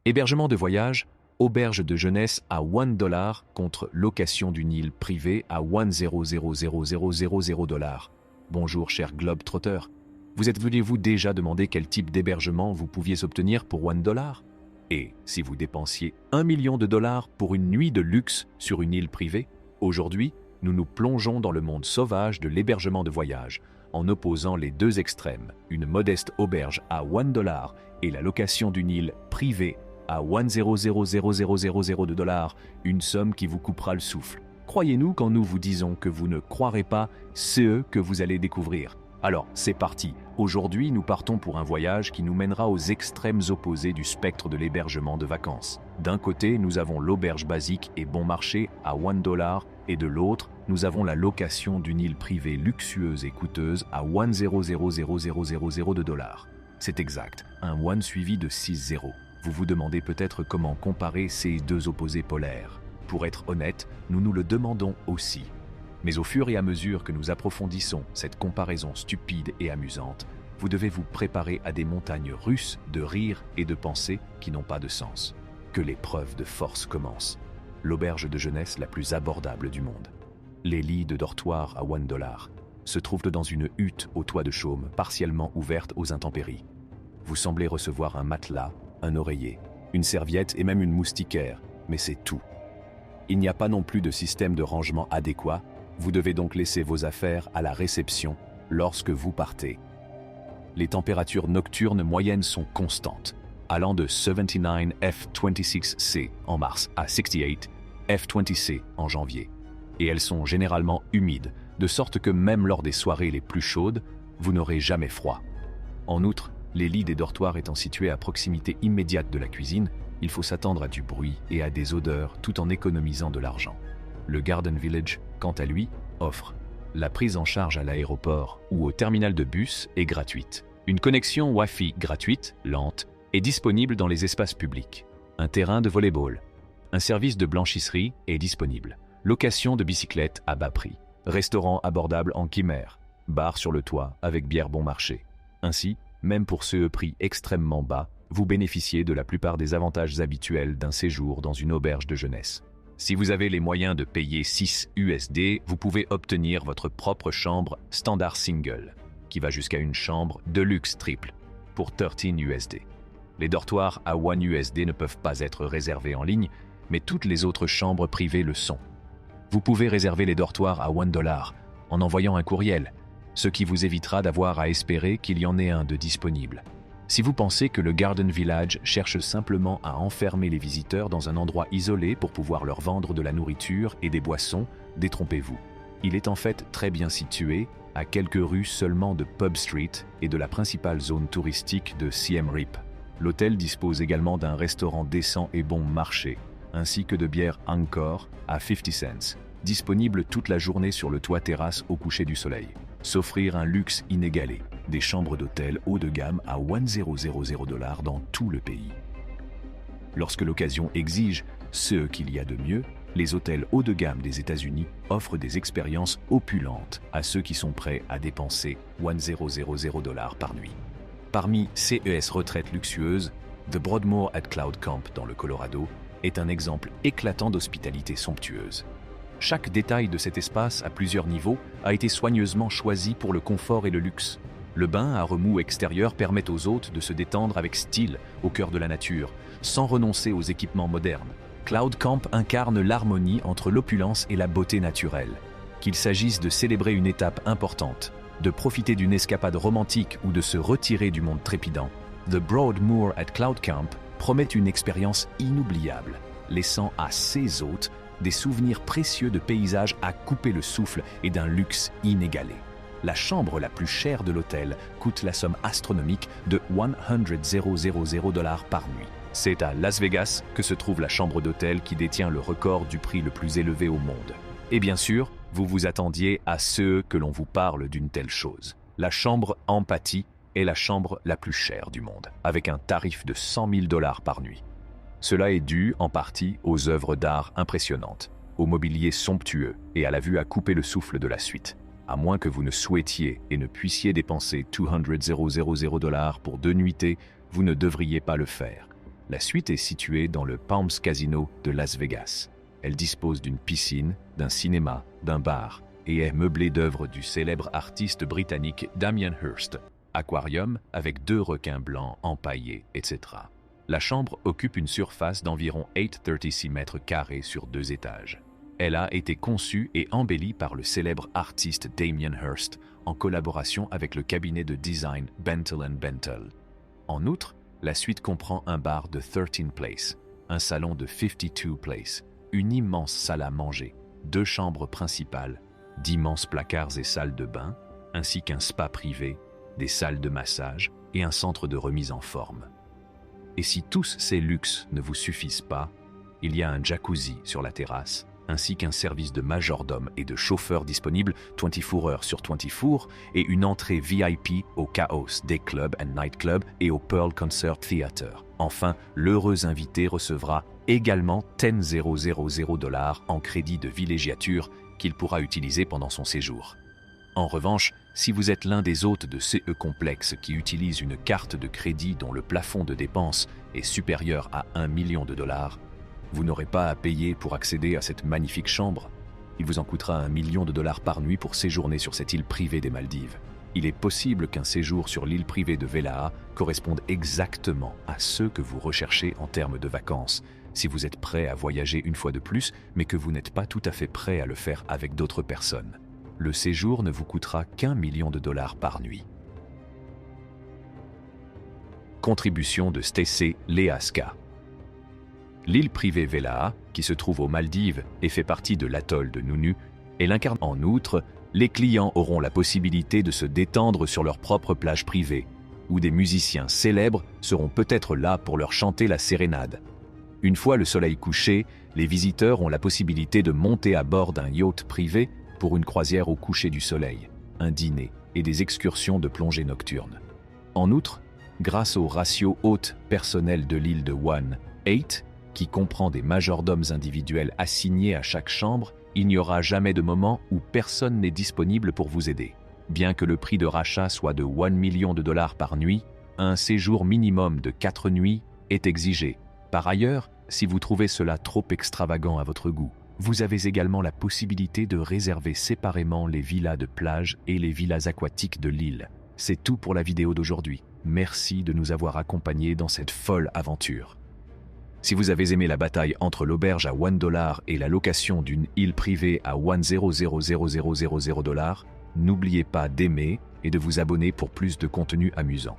Hébergement de voyage, auberge de jeunesse à $1 contre location d'une île privée à $1,000,000. Bonjour cher Globetrotter, vous êtes-vous déjà demandé quel type d'hébergement vous pouviez obtenir pour $1? Et si vous dépensiez $1 million pour une nuit de luxe sur une île privée? Aujourd'hui, nous nous plongeons dans le monde sauvage de l'hébergement de voyage, en opposant les deux extrêmes, une modeste auberge à $1 et la location d'une île privée à $1,000,002, une somme qui vous coupera le souffle. Croyez-nous quand nous vous disons que vous ne croirez pas ce que vous allez découvrir. Alors, c'est parti. Aujourd'hui, nous partons pour un voyage qui nous mènera aux extrêmes opposés du spectre de l'hébergement de vacances. D'un côté, nous avons l'auberge basique et bon marché à $1 et de l'autre, nous avons la location d'une île privée luxueuse et coûteuse à $1,000,002. C'est exact, un 1 suivi de 6 zéros. Vous vous demandez peut-être comment comparer ces deux opposés polaires. Pour être honnête, nous nous le demandons aussi. Mais au fur et à mesure que nous approfondissons cette comparaison stupide et amusante, vous devez vous préparer à des montagnes russes de rires et de pensées qui n'ont pas de sens. Que l'épreuve de force commence. L'auberge de jeunesse la plus abordable du monde. Les lits de dortoir à $1 se trouvent dans une hutte au toit de chaume partiellement ouverte aux intempéries. Vous semblez recevoir un matelas, un oreiller, une serviette et même une moustiquaire, mais c'est tout. Il n'y a pas non plus de système de rangement adéquat. Vous devez donc laisser vos affaires à la réception lorsque vous partez. Les températures nocturnes moyennes sont constantes, allant de 79 F26C en mars à 68 F20C en janvier. Et elles sont généralement humides, de sorte que même lors des soirées les plus chaudes, vous n'aurez jamais froid. En outre, les lits des dortoirs étant situés à proximité immédiate de la cuisine, il faut s'attendre à du bruit et à des odeurs tout en économisant de l'argent. Le Garden Village, quant à lui, offre la prise en charge à l'aéroport ou au terminal de bus est gratuite. Une connexion Wi-Fi gratuite, lente, est disponible dans les espaces publics. Un terrain de volley-ball. Un service de blanchisserie est disponible. Location de bicyclettes à bas prix. Restaurant abordable en Khmer. Bar sur le toit avec bière bon marché. Ainsi, même pour ce prix extrêmement bas, vous bénéficiez de la plupart des avantages habituels d'un séjour dans une auberge de jeunesse. Si vous avez les moyens de payer 6 USD, vous pouvez obtenir votre propre chambre standard single, qui va jusqu'à une chambre de luxe triple, pour 13 USD. Les dortoirs à 1 USD ne peuvent pas être réservés en ligne, mais toutes les autres chambres privées le sont. Vous pouvez réserver les dortoirs à $1 en envoyant un courriel, ce qui vous évitera d'avoir à espérer qu'il y en ait un de disponible. Si vous pensez que le Garden Village cherche simplement à enfermer les visiteurs dans un endroit isolé pour pouvoir leur vendre de la nourriture et des boissons, détrompez-vous. Il est en fait très bien situé, à quelques rues seulement de Pub Street et de la principale zone touristique de Siem Reap. L'hôtel dispose également d'un restaurant décent et bon marché, ainsi que de bières Angkor à 50 cents, disponibles toute la journée sur le toit terrasse au coucher du soleil. S'offrir un luxe inégalé, des chambres d'hôtel haut de gamme à $1,000 dans tout le pays. Lorsque l'occasion exige ce qu'il y a de mieux, les hôtels haut de gamme des États-Unis offrent des expériences opulentes à ceux qui sont prêts à dépenser $1,000 par nuit. Parmi ces retraites luxueuses, The Broadmoor at Cloud Camp dans le Colorado est un exemple éclatant d'hospitalité somptueuse. Chaque détail de cet espace à plusieurs niveaux a été soigneusement choisi pour le confort et le luxe. Le bain à remous extérieur permet aux hôtes de se détendre avec style au cœur de la nature, sans renoncer aux équipements modernes. Cloud Camp incarne l'harmonie entre l'opulence et la beauté naturelle. Qu'il s'agisse de célébrer une étape importante, de profiter d'une escapade romantique ou de se retirer du monde trépidant, The Broadmoor at Cloud Camp promet une expérience inoubliable, laissant à ses hôtes des souvenirs précieux de paysages à couper le souffle et d'un luxe inégalé. La chambre la plus chère de l'hôtel coûte la somme astronomique de $100,000 par nuit. C'est à Las Vegas que se trouve la chambre d'hôtel qui détient le record du prix le plus élevé au monde. Et bien sûr, vous vous attendiez à ce que l'on vous parle d'une telle chose. La chambre Empathy est la chambre la plus chère du monde, avec un tarif de $100,000 par nuit. Cela est dû, en partie, aux œuvres d'art impressionnantes, au mobilier somptueux et à la vue à couper le souffle de la suite. À moins que vous ne souhaitiez et ne puissiez dépenser $200,000 pour 2 nuitées, vous ne devriez pas le faire. La suite est située dans le Palms Casino de Las Vegas. Elle dispose d'une piscine, d'un cinéma, d'un bar et est meublée d'œuvres du célèbre artiste britannique Damien Hirst. Aquarium avec 2 requins blancs empaillés, etc. La chambre occupe une surface d'environ 836 mètres carrés sur 2 étages. Elle a été conçue et embellie par le célèbre artiste Damien Hirst en collaboration avec le cabinet de design Bentel & Bentel. En outre, la suite comprend un bar de 13 Place, un salon de 52 Place, une immense salle à manger, 2 chambres principales, d'immenses placards et salles de bain, ainsi qu'un spa privé, des salles de massage et un centre de remise en forme. Et si tous ces luxes ne vous suffisent pas, il y a un jacuzzi sur la terrasse, ainsi qu'un service de majordome et de chauffeur disponible 24 heures sur 24 et une entrée VIP au Chaos Day Club and Night Club et au Pearl Concert Theater. Enfin, l'heureux invité recevra également $10,000 en crédit de villégiature qu'il pourra utiliser pendant son séjour. En revanche, si vous êtes l'un des hôtes de CE Complex qui utilise une carte de crédit dont le plafond de dépenses est supérieur à $1 million, vous n'aurez pas à payer pour accéder à cette magnifique chambre. Il vous en coûtera $1 million par nuit pour séjourner sur cette île privée des Maldives. Il est possible qu'un séjour sur l'île privée de Vellaa corresponde exactement à ce que vous recherchez en termes de vacances, si vous êtes prêt à voyager une fois de plus, mais que vous n'êtes pas tout à fait prêt à le faire avec d'autres personnes. Le séjour ne vous coûtera qu'$1 million par nuit. Contribution de Stacey Leaska. L'île privée Vellaa, qui se trouve aux Maldives et fait partie de l'atoll de Nunu, elle incarne en outre, les clients auront la possibilité de se détendre sur leur propre plage privée, où des musiciens célèbres seront peut-être là pour leur chanter la sérénade. Une fois le soleil couché, les visiteurs ont la possibilité de monter à bord d'un yacht privé pour une croisière au coucher du soleil, un dîner et des excursions de plongée nocturne. En outre, grâce au ratio hôte personnel de l'île de 1-8, qui comprend des majordomes individuels assignés à chaque chambre, il n'y aura jamais de moment où personne n'est disponible pour vous aider. Bien que le prix de rachat soit de $1 million par nuit, un séjour minimum de 4 nuits est exigé. Par ailleurs, si vous trouvez cela trop extravagant à votre goût, vous avez également la possibilité de réserver séparément les villas de plage et les villas aquatiques de l'île. C'est tout pour la vidéo d'aujourd'hui. Merci de nous avoir accompagnés dans cette folle aventure. Si vous avez aimé la bataille entre l'auberge à $1 et la location d'une île privée à $1,000,000, n'oubliez pas d'aimer et de vous abonner pour plus de contenu amusant.